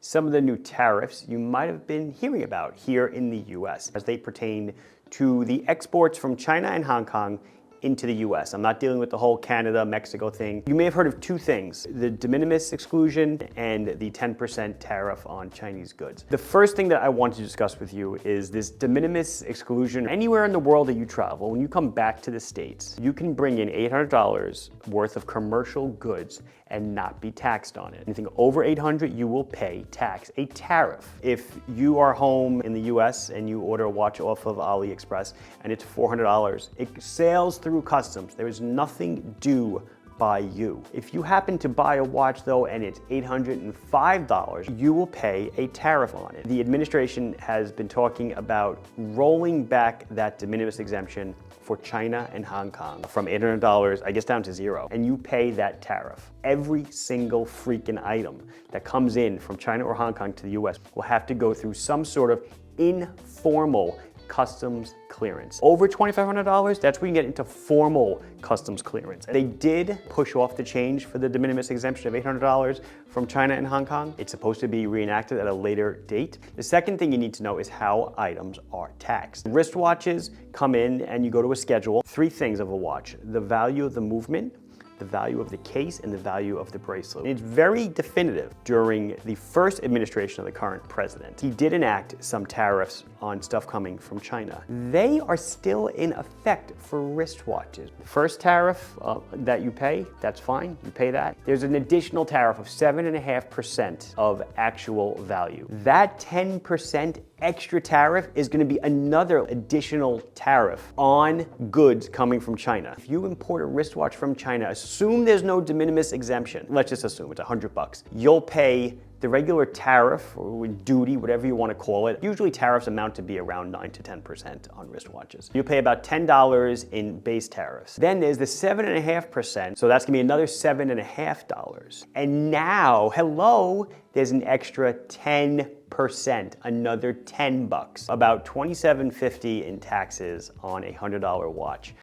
some of the new tariffs you might have been hearing about here in the US as they pertain to the exports from China and Hong Kong into the US. I'm not dealing with the whole Canada, Mexico thing. You may have heard of two things, the de minimis exclusion and the 10% tariff on Chinese goods. The first thing that I want to discuss with you is this de minimis exclusion. Anywhere in the world that you travel, when you come back to the States, you can bring in $800 worth of commercial goods and not be taxed on it. Anything over $800, you will pay tax, a tariff. If you are home in the US and you order a watch off of AliExpress and it's $400, it sails through customs. There is nothing due by you. If you happen to buy a watch though and it's $805, you will pay a tariff on it. The administration has been talking about rolling back that de minimis exemption for China and Hong Kong from $800, I guess, down to $0, and you pay that tariff. Every single freaking item that comes in from China or Hong Kong to the US will have to go through some sort of informal customs clearance. Over $2,500, that's where you get into formal customs clearance. They did push off the change for the de minimis exemption of $800 from China and Hong Kong. It's supposed to be reenacted at a later date. The second thing you need to know is how items are taxed. Wristwatches come in and you go to a schedule. Three things of a watch: the value of the movement, the value of the case, and the value of the bracelet. And it's very definitive. During the first administration of the current president, he did enact some tariffs on stuff coming from China. They are still in effect for wristwatches. The first tariff that you pay, that's fine, you pay that. There's an additional tariff of 7.5% of actual value. That 10% extra tariff is going to be another additional tariff on goods coming from China. If you import a wristwatch from China, assume there's no de minimis exemption. Let's just assume it's $100. You'll pay the regular tariff or duty, whatever you want to call it. Usually tariffs amount to be around 9 to 10% on wristwatches. You pay about $10 in base tariffs. Then there's the 7.5%, so that's gonna be another $7.50. And now, hello, there's an extra 10%, another $10, about $27.50 in taxes on a $100 watch.